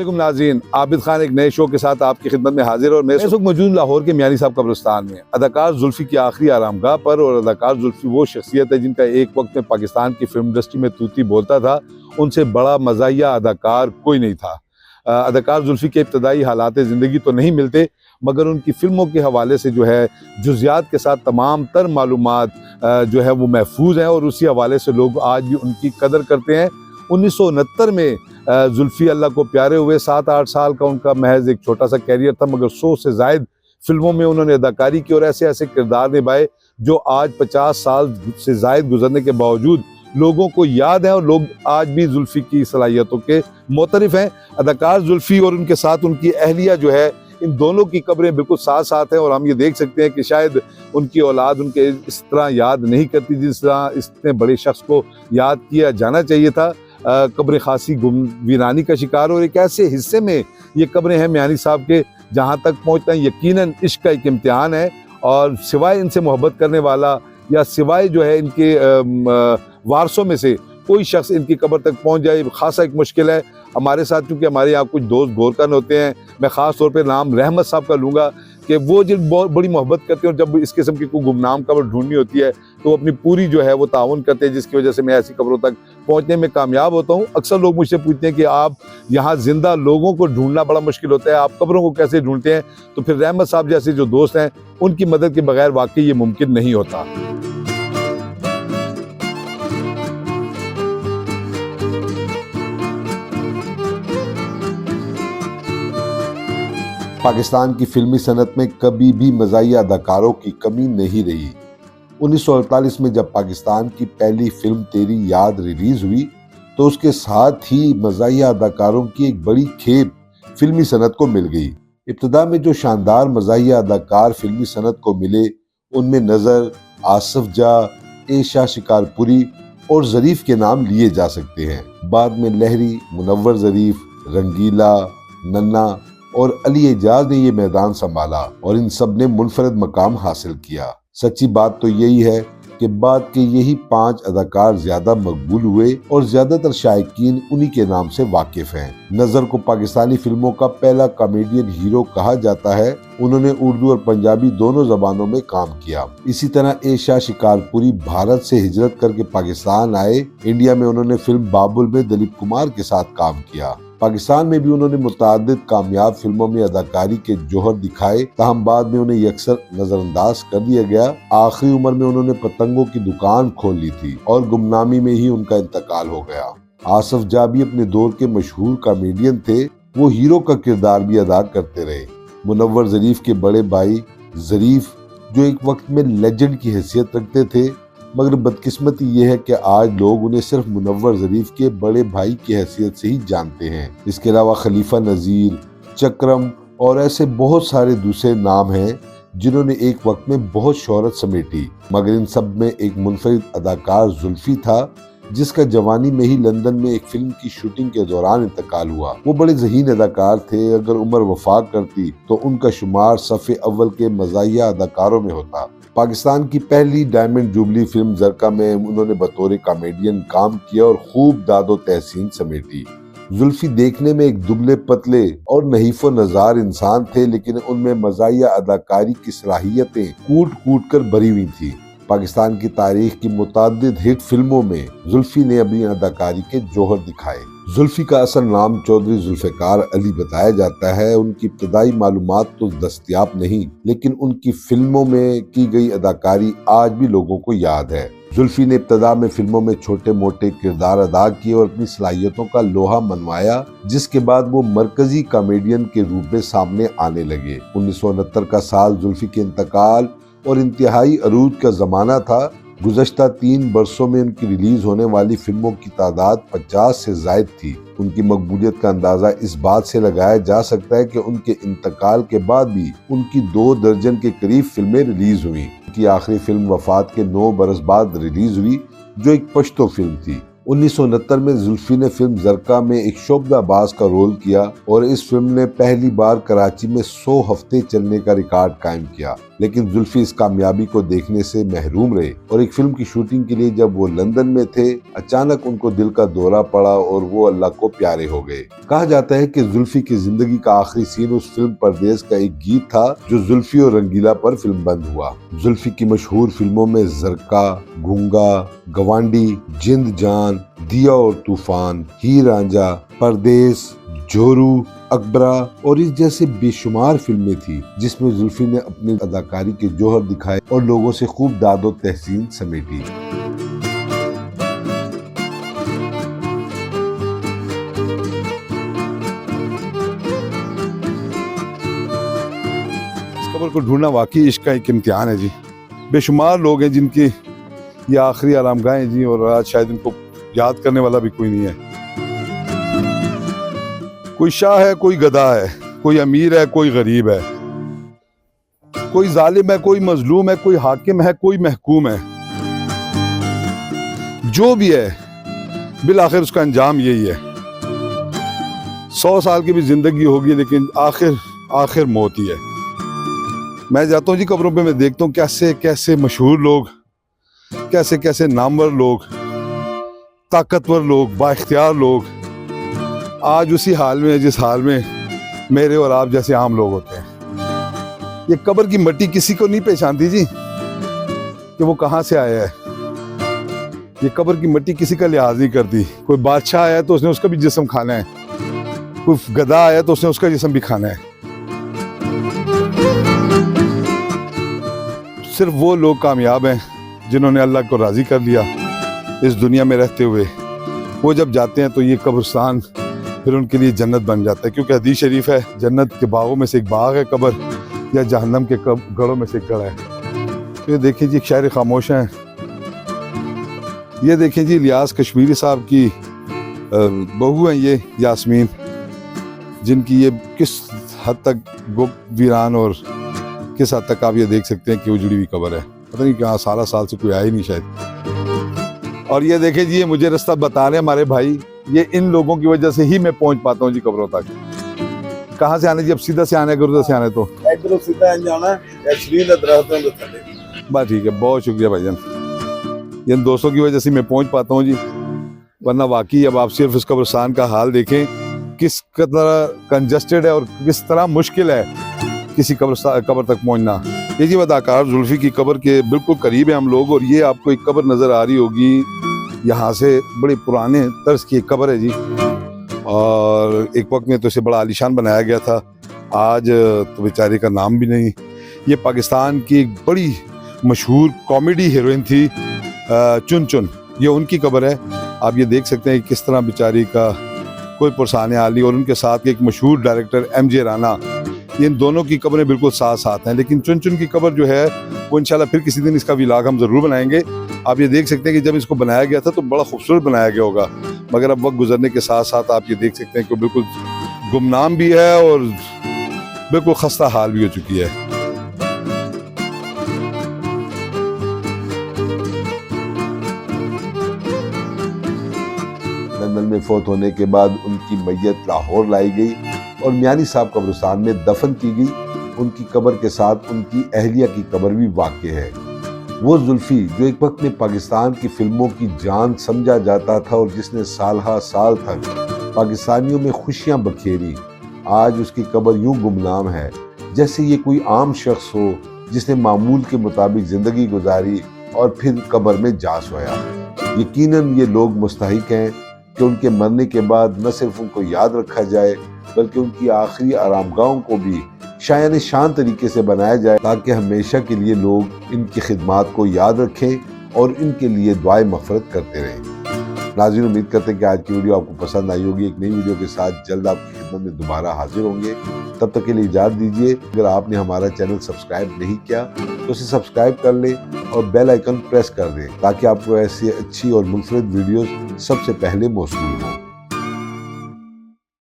علیکم ناظرین، عابد خان ایک نئے شو کے ساتھ آپ کی خدمت میں حاضر اور میں اس وقت موجود لاہور کے میانی صاحب قبرستان میں اداکار زلفی کی آخری آرام گاہ پر۔ اور اداکار زلفی وہ شخصیت ہے جن کا ایک وقت میں پاکستان کی فلم انڈسٹری میں توتی بولتا تھا، ان سے بڑا مزاحیہ اداکار کوئی نہیں تھا۔ اداکار زلفی کے ابتدائی حالات زندگی تو نہیں ملتے، مگر ان کی فلموں کے حوالے سے جو ہے جزیات کے ساتھ تمام تر معلومات جو ہے وہ محفوظ ہیں، اور اسی حوالے سے لوگ آج بھی ان کی قدر کرتے ہیں۔ 1969 میں زلفی اللہ کو پیارے ہوئے، 7-8 سال کا ان کا محض ایک چھوٹا سا کیریئر تھا، مگر 100 سے زائد فلموں میں انہوں نے اداکاری کی اور ایسے ایسے کردار نبھائے جو آج 50 سال سے زائد گزرنے کے باوجود لوگوں کو یاد ہیں، اور لوگ آج بھی زلفی کی صلاحیتوں کے معترف ہیں۔ اداکار زلفی اور ان کے ساتھ ان کی اہلیہ جو ہے، ان دونوں کی قبریں بالکل ساتھ ساتھ ہیں، اور ہم یہ دیکھ سکتے ہیں کہ شاید ان کی اولاد ان کے اس طرح یاد نہیں کرتی جس طرح اتنے بڑے شخص کو یاد کیا جانا چاہیے تھا۔ قبر خاصی گم ویرانی کا شکار، اور ایک ایسے حصے میں یہ قبریں ہیں میانی صاحب کے جہاں تک پہنچنا یقیناً عشق کا ایک امتحان ہے، اور سوائے ان سے محبت کرنے والا یا سوائے جو ہے ان کے وارثوں میں سے کوئی شخص ان کی قبر تک پہنچ جائے خاصا ایک مشکل ہے۔ ہمارے ساتھ چونکہ ہمارے یہاں کچھ دوست گورکن ہوتے ہیں، میں خاص طور پہ نام رحمت صاحب کا لوں گا کہ وہ جن بہت بڑی محبت کرتے ہیں، اور جب اس قسم کی کوئی گمنام قبر ڈھونڈنی ہوتی ہے تو وہ اپنی پوری جو ہے وہ تعاون کرتے ہیں، جس کی وجہ سے میں ایسی قبروں تک پہنچنے میں کامیاب ہوتا ہوں۔ اکثر لوگ مجھ سے پوچھتے ہیں کہ آپ یہاں زندہ لوگوں کو ڈھونڈنا بڑا مشکل ہوتا ہے، آپ قبروں کو کیسے ڈھونڈتے ہیں؟ تو پھر رحمت صاحب جیسے جو دوست ہیں ان کی مدد کے بغیر واقعی یہ ممکن نہیں ہوتا۔ پاکستان کی فلمی صنعت میں کبھی بھی مزاحیہ اداکاروں کی کمی نہیں رہی۔ 1948 میں جب پاکستان کی پہلی فلم تیری یاد ریلیز ہوئی تو اس کے ساتھ ہی مزاحیہ اداکاروں کی ایک بڑی کھیپ فلمی صنعت کو مل گئی۔ ابتدا میں جو شاندار مزاحیہ اداکار فلمی صنعت کو ملے ان میں نظر، آصف جاہ، اے شاہ شکار پوری اور ظریف کے نام لیے جا سکتے ہیں۔ بعد میں لہری، منور ظریف، رنگیلا، ننا اور علی اعجاز نے یہ میدان سنبھالا، اور ان سب نے منفرد مقام حاصل کیا۔ سچی بات تو یہی ہے کہ بعد کے یہی 5 اداکار زیادہ مقبول ہوئے اور زیادہ تر شائقین انہی کے نام سے واقف ہیں۔ نظر کو پاکستانی فلموں کا پہلا کامیڈین ہیرو کہا جاتا ہے۔ انہوں نے اردو اور پنجابی دونوں زبانوں میں کام کیا۔ اسی طرح اے شاہ شکار پوری بھارت سے ہجرت کر کے پاکستان آئے۔ انڈیا میں انہوں نے فلم بابل میں دلیپ کمار کے ساتھ کام کیا۔ پاکستان میں بھی انہوں نے متعدد کامیاب فلموں میں اداکاری کے جوہر دکھائے، تاہم بعد میں انہیں یکسر نظر انداز کر دیا گیا۔ آخری عمر میں انہوں نے پتنگوں کی دکان کھول لی تھی اور گمنامی میں ہی ان کا انتقال ہو گیا۔ آصف جاہ بھی اپنے دور کے مشہور کامیڈین تھے، وہ ہیرو کا کردار بھی ادا کرتے رہے۔ منور ظریف کے بڑے بھائی ظریف جو ایک وقت میں لیجنڈ کی حیثیت رکھتے تھے، مگر بدقسمتی یہ ہے کہ آج لوگ انہیں صرف منور ظریف کے بڑے بھائی کی حیثیت سے ہی جانتے ہیں۔ اس کے علاوہ خلیفہ نذیر، چکرم اور ایسے بہت سارے دوسرے نام ہیں جنہوں نے ایک وقت میں بہت شہرت سمیٹی، مگر ان سب میں ایک منفرد اداکار زلفی تھا جس کا جوانی میں ہی لندن میں ایک فلم کی شوٹنگ کے دوران انتقال ہوا۔ وہ بڑے ذہین اداکار تھے، اگر عمر وفاق کرتی تو ان کا شمار صف اول کے مزاحیہ اداکاروں میں ہوتا۔ پاکستان کی پہلی ڈائمنڈ جوبلی فلم زرقہ میں انہوں نے بطور کامیڈین کام کیا اور خوب داد و تحسین سمیٹی۔ زلفی دیکھنے میں ایک دبلے پتلے اور نحیف و نزار انسان تھے، لیکن ان میں مزاحیہ اداکاری کی صلاحیتیں کوٹ کوٹ کر بھری ہوئی تھیں۔ پاکستان کی تاریخ کی متعدد ہٹ فلموں میں زلفی نے اپنی اداکاری کے جوہر دکھائے۔ زلفی کا اصل نام چودھری ذوالفقار علی بتایا جاتا ہے۔ ان کی ابتدائی معلومات تو دستیاب نہیں، لیکن ان کی فلموں میں کی گئی اداکاری آج بھی لوگوں کو یاد ہے۔ زلفی نے ابتدا میں فلموں میں چھوٹے موٹے کردار ادا کیے اور اپنی صلاحیتوں کا لوہا منوایا، جس کے بعد وہ مرکزی کامیڈین کے روپ میں سامنے آنے لگے۔ 1969 کا سال زلفی کے انتقال اور انتہائی عروج کا زمانہ تھا۔ گزشتہ 3 برسوں میں ان کی ریلیز ہونے والی فلموں کی تعداد 50 سے زائد تھی۔ ان کی مقبولیت کا اندازہ اس بات سے لگایا جا سکتا ہے کہ ان کے انتقال کے بعد بھی ان کی 2 درجن کے قریب فلمیں ریلیز ہوئیں۔ ان کی آخری فلم وفات کے 9 برس بعد ریلیز ہوئی، جو ایک پشتو فلم تھی۔ 1969 میں زلفی نے فلم زرقہ میں ایک شعبدہ باز کا رول کیا، اور اس فلم نے پہلی بار کراچی میں 100 ہفتے چلنے کا ریکارڈ قائم کیا۔ لیکن زلفی اس کامیابی کو دیکھنے سے محروم رہے اور ایک فلم کی شوٹنگ کے لیے جب وہ لندن میں تھے اچانک ان کو دل کا دورہ پڑا اور وہ اللہ کو پیارے ہو گئے۔ کہا جاتا ہے کہ زلفی کی زندگی کا آخری سین اس فلم پردیس کا ایک گیت تھا جو زلفی اور رنگیلا پر فلم بند ہوا۔ زلفی کی مشہور فلموں میں زرکا، گونگا، گوانڈی، جند جان، دیا اور طوفان، ہیر رانجھا، پردیس، جورو، اکبرا اور اس جیسے بے شمار فلمیں تھی جس میں زلفی نے اپنی اداکاری کے جوہر دکھائے اور لوگوں سے خوب داد و تحسین سمیٹی۔ اس قبر کو ڈھونڈنا واقعی عشق کا ایک امتحان ہے جی۔ بے شمار لوگ ہیں جن کی یہ آخری آرام گاہیں جی، اور آج شاید ان کو یاد کرنے والا بھی کوئی نہیں ہے۔ کوئی شاہ ہے، کوئی گدھا ہے، کوئی امیر ہے، کوئی غریب ہے، کوئی ظالم ہے، کوئی مظلوم ہے، کوئی حاکم ہے، کوئی محکوم ہے۔ جو بھی ہے بالآخر اس کا انجام یہی ہے۔ 100 سال کی بھی زندگی ہوگی لیکن آخر موت ہی ہے۔ میں جاتا ہوں جی قبروں پہ، میں دیکھتا ہوں کیسے کیسے مشہور لوگ، کیسے کیسے نامور لوگ، طاقتور لوگ، با اختیار لوگ آج اسی حال میں جس حال میں میرے اور آپ جیسے عام لوگ ہوتے ہیں۔ یہ قبر کی مٹی کسی کو نہیں پہچانتی جی کہ وہ کہاں سے آیا ہے۔ یہ قبر کی مٹی کسی کا لحاظ نہیں کرتی۔ کوئی بادشاہ آیا تو اس نے اس کا بھی جسم کھانا ہے، کوئی گدھا آیا تو اس نے اس کا جسم بھی کھانا ہے۔ صرف وہ لوگ کامیاب ہیں جنہوں نے اللہ کو راضی کر لیا اس دنیا میں رہتے ہوئے۔ وہ جب جاتے ہیں تو یہ قبرستان پھر ان کے لیے جنت بن جاتا ہے، کیونکہ حدیث شریف ہے جنت کے باغوں میں سے ایک باغ ہے قبر، یا جہنم کے گڑھوں میں سے ایک گڑھ ہے۔ یہ دیکھیں جی، ایک شاعر خاموش ہیں، یہ دیکھیں جی الیاس کشمیری صاحب کی بہو ہیں یہ یاسمین، جن کی یہ کس حد تک ویران اور کس حد تک آپ یہ دیکھ سکتے ہیں کہ اجڑی ہوئی قبر ہے۔ پتہ نہیں کہاں 17 سال سے کوئی آیا ہی نہیں شاید۔ اور یہ دیکھیں جی، یہ مجھے رستہ بتا رہے ہیں ہمارے بھائی، یہ ان لوگوں کی وجہ سے ہی میں پہنچ پاتا ہوں جی قبروں تک۔ کہاں سے آنے جی؟ اب سیدھا سے آنے گردہ سے آنے تو بات ٹھیک ہے، بہت شکریہ بھائی جان، یہ ان دوستوں کی وجہ سے میں پہنچ پاتا ہوں جی، ورنہ واقعی اب آپ صرف اس قبرستان کا حال دیکھیں کس طرح کنجسٹڈ ہے اور کس طرح مشکل ہے کسی قبر تک پہنچنا۔ یہ جی اداکار زلفی کی قبر کے بالکل قریب ہیں ہم لوگ، اور یہ آپ کو ایک قبر نظر آ رہی ہوگی یہاں سے، بڑے پرانے طرز کی ایک قبر ہے جی، اور ایک وقت میں تو اسے بڑا عالیشان بنایا گیا تھا، آج تو بیچارے کا نام بھی نہیں۔ یہ پاکستان کی ایک بڑی مشہور کامیڈی ہیروئن تھی چن چن، یہ ان کی قبر ہے۔ آپ یہ دیکھ سکتے ہیں کہ کس طرح بیچاری کا کوئی پرسان حالی، اور ان کے ساتھ ایک مشہور ڈائریکٹر ایم جے رانا، یہ ان دونوں کی قبریں بالکل ساتھ ہیں۔ لیکن چن چن کی قبر جو ہے وہ انشاءاللہ پھر کسی دن اس کا ولاگ ہم ضرور بنائیں گے۔ آپ یہ دیکھ سکتے ہیں کہ جب اس کو بنایا گیا تھا تو بڑا خوبصورت بنایا گیا ہوگا، مگر اب وقت گزرنے کے ساتھ ساتھ آپ یہ دیکھ سکتے ہیں کہ بالکل گمنام بھی ہے اور بالکل خستہ حال بھی ہو چکی ہے۔ لندن میں فوت ہونے کے بعد ان کی میت لاہور لائی گئی اور میانی صاحب قبرستان میں دفن کی گئی۔ ان کی قبر کے ساتھ ان کی اہلیہ کی قبر بھی واقع ہے۔ وہ زلفی جو ایک وقت میں پاکستان کی فلموں کی جان سمجھا جاتا تھا اور جس نے سالہ سال تک پاکستانیوں میں خوشیاں بکھیری، آج اس کی قبر یوں گمنام ہے جیسے یہ کوئی عام شخص ہو جس نے معمول کے مطابق زندگی گزاری اور پھر قبر میں جا سویا۔ یقیناً یہ لوگ مستحق ہیں کہ ان کے مرنے کے بعد نہ صرف ان کو یاد رکھا جائے بلکہ ان کی آخری آرام گاہوں کو بھی شایان شان طریقے سے بنایا جائے تاکہ ہمیشہ کے لیے لوگ ان کی خدمات کو یاد رکھیں اور ان کے لیے دعائے مغفرت کرتے رہیں۔ ناظرین، امید کرتے ہیں کہ آج کی ویڈیو آپ کو پسند آئی ہوگی۔ ایک نئی ویڈیو کے ساتھ جلد آپ کی خدمت میں دوبارہ حاضر ہوں گے، تب تک کے لیے اجازت دیجیے۔ اگر آپ نے ہمارا چینل سبسکرائب نہیں کیا تو اسے سبسکرائب کر لیں اور بیل آئیکن پریس کر دیں تاکہ آپ کو ایسی اچھی اور منفرد ویڈیوز سب سے پہلے موصول ہوں۔